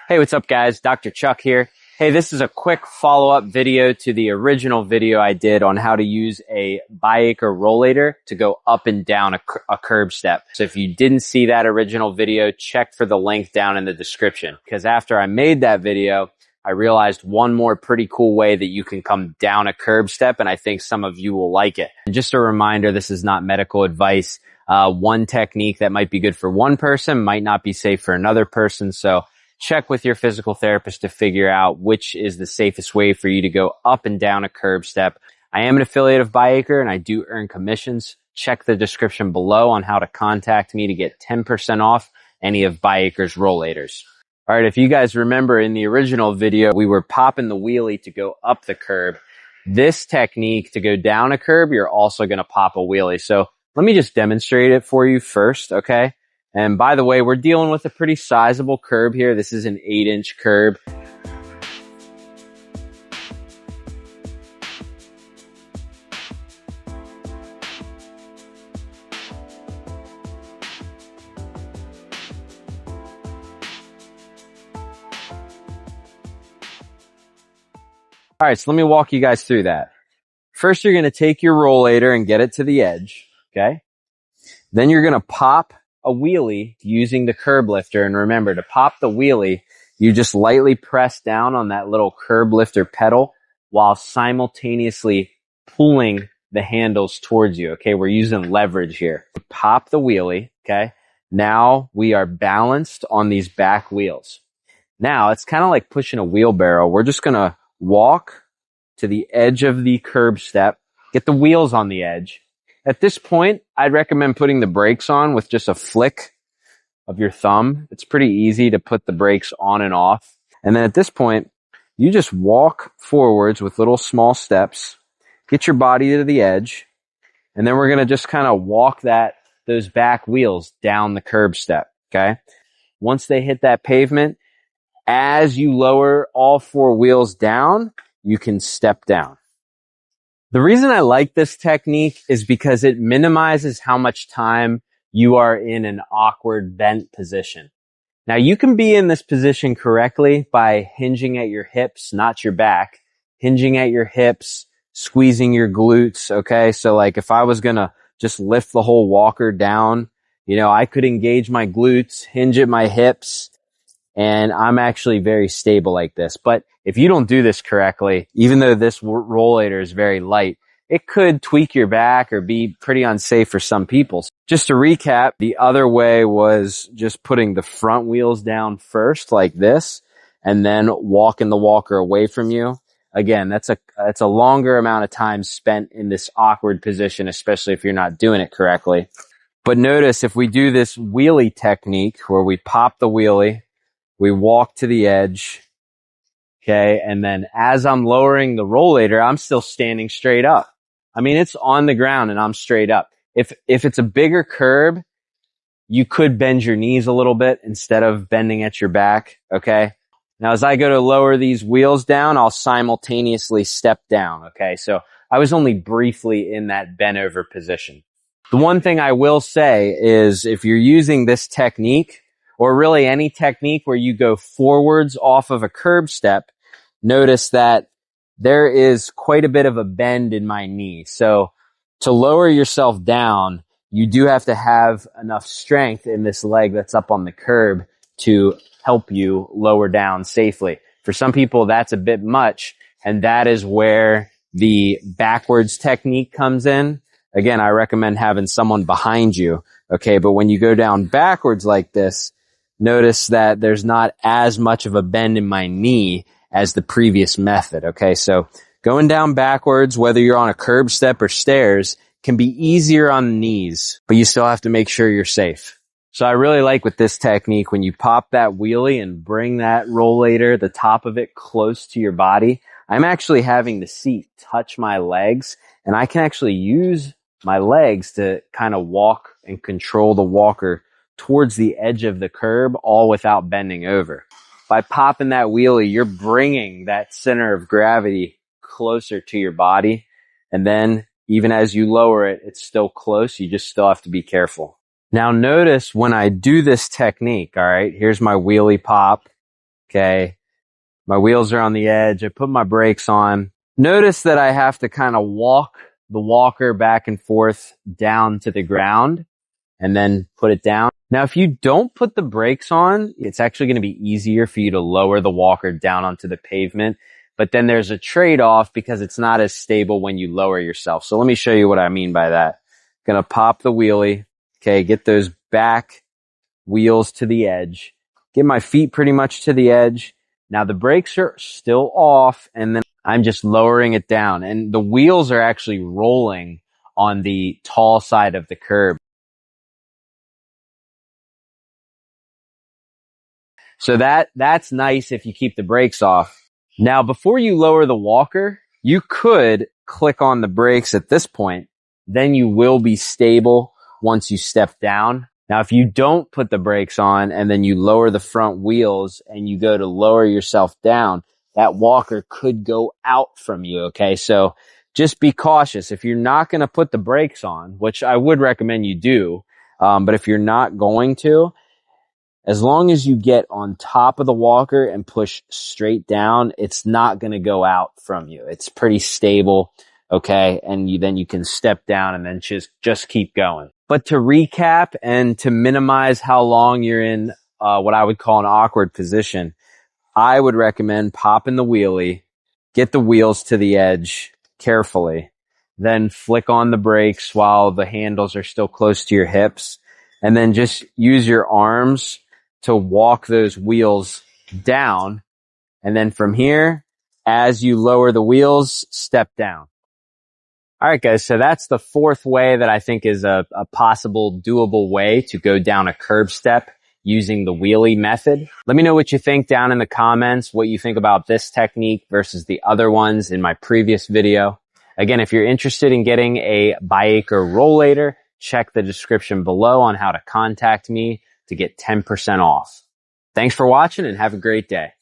Hey, what's up guys? Dr. Chuck here. Hey, this is a quick follow-up video to the original video I did on how to use a byACRE rollator to go up and down a curb step. So if you didn't see that original video, check for the link down in the description. Because after I made that video, I realized one more pretty cool way that you can come down a curb step, and I think some of you will like it. And just a reminder, this is not medical advice. One technique that might be good for one person might not be safe for another person. So check with your physical therapist to figure out which is the safest way for you to go up and down a curb step. I am an affiliate of byACRE and I do earn commissions. Check the description below on how to contact me to get 10% off any of byACRE's rollators. All right, if you guys remember in the original video, we were popping the wheelie to go up the curb. This technique to go down a curb, you're also going to pop a wheelie. So let me just demonstrate it for you first, okay? And by the way, we're dealing with a pretty sizable curb here. This is an 8-inch curb. All right, so let me walk you guys through that. First, you're going to take your rollator and get it to the edge, okay? Then you're going to pop a wheelie using the curb lifter. And remember, to pop the wheelie, you just lightly press down on that little curb lifter pedal while simultaneously pulling the handles towards you, okay? We're using leverage here. Pop the wheelie, okay? Now we are balanced on these back wheels. Now it's kind of like pushing a wheelbarrow. We're just going to walk to the edge of the curb step, get the wheels on the edge. At this point, I'd recommend putting the brakes on with just a flick of your thumb. It's pretty easy to put the brakes on and off. And then at this point, you just walk forwards with little small steps, get your body to the edge, and then we're going to just kind of walk those back wheels down the curb step, okay? Once they hit that pavement, as you lower all four wheels down, you can step down. The reason I like this technique is because it minimizes how much time you are in an awkward bent position. Now you can be in this position correctly by hinging at your hips, not your back, hinging at your hips, squeezing your glutes. Okay. So like if I was going to just lift the whole walker down, I could engage my glutes, hinge at my hips, and I'm actually very stable like this. But if you don't do this correctly, even though this rollator is very light, it could tweak your back or be pretty unsafe for some people. Just to recap, the other way was just putting the front wheels down first like this, and then walking the walker away from you. Again, that's a longer amount of time spent in this awkward position, especially if you're not doing it correctly. But notice if we do this wheelie technique where we pop the wheelie, we walk to the edge, okay? And then as I'm lowering the rollator, I'm still standing straight up. I mean, it's on the ground and I'm straight up. If it's a bigger curb, you could bend your knees a little bit instead of bending at your back, okay? Now, as I go to lower these wheels down, I'll simultaneously step down, okay? So I was only briefly in that bent over position. The one thing I will say is if you're using this technique, or really any technique where you go forwards off of a curb step, notice that there is quite a bit of a bend in my knee. So to lower yourself down, you do have to have enough strength in this leg that's up on the curb to help you lower down safely. For some people, that's a bit much, and that is where the backwards technique comes in. Again, I recommend having someone behind you, okay? But when you go down backwards like this, notice that there's not as much of a bend in my knee as the previous method, okay? So going down backwards, whether you're on a curb step or stairs, can be easier on the knees, but you still have to make sure you're safe. So I really like with this technique, when you pop that wheelie and bring that rollator, the top of it close to your body, I'm actually having the seat touch my legs, and I can actually use my legs to kind of walk and control the walker towards the edge of the curb, all without bending over. By popping that wheelie, you're bringing that center of gravity closer to your body. And then even as you lower it, it's still close. You just still have to be careful. Now notice when I do this technique, all right, here's my wheelie pop. Okay. My wheels are on the edge. I put my brakes on. Notice that I have to kind of walk the walker back and forth down to the ground and then put it down. Now, if you don't put the brakes on, it's actually going to be easier for you to lower the walker down onto the pavement. But then there's a trade-off because it's not as stable when you lower yourself. So let me show you what I mean by that. Gonna pop the wheelie. Okay, get those back wheels to the edge. Get my feet pretty much to the edge. Now the brakes are still off and then I'm just lowering it down. And the wheels are actually rolling on the tall side of the curb. So that's nice if you keep the brakes off. Now, before you lower the walker, you could click on the brakes at this point. Then you will be stable once you step down. Now, if you don't put the brakes on and then you lower the front wheels and you go to lower yourself down, that walker could go out from you. Okay. So just be cautious. If you're not going to put the brakes on, which I would recommend you do, but if you're not going to, as long as you get on top of the walker and push straight down, it's not going to go out from you. It's pretty stable. Okay. And then you can step down and then just keep going. But to recap and to minimize how long you're in, what I would call an awkward position, I would recommend popping the wheelie, get the wheels to the edge carefully, then flick on the brakes while the handles are still close to your hips, and then just use your arms to walk those wheels down. And then from here, as you lower the wheels, step down. All right, guys. So that's the fourth way that I think is a possible doable way to go down a curb step using the wheelie method. Let me know what you think down in the comments, what you think about this technique versus the other ones in my previous video. Again, if you're interested in getting a byACRE rollator, check the description below on how to contact me to get 10% off. Thanks for watching and have a great day.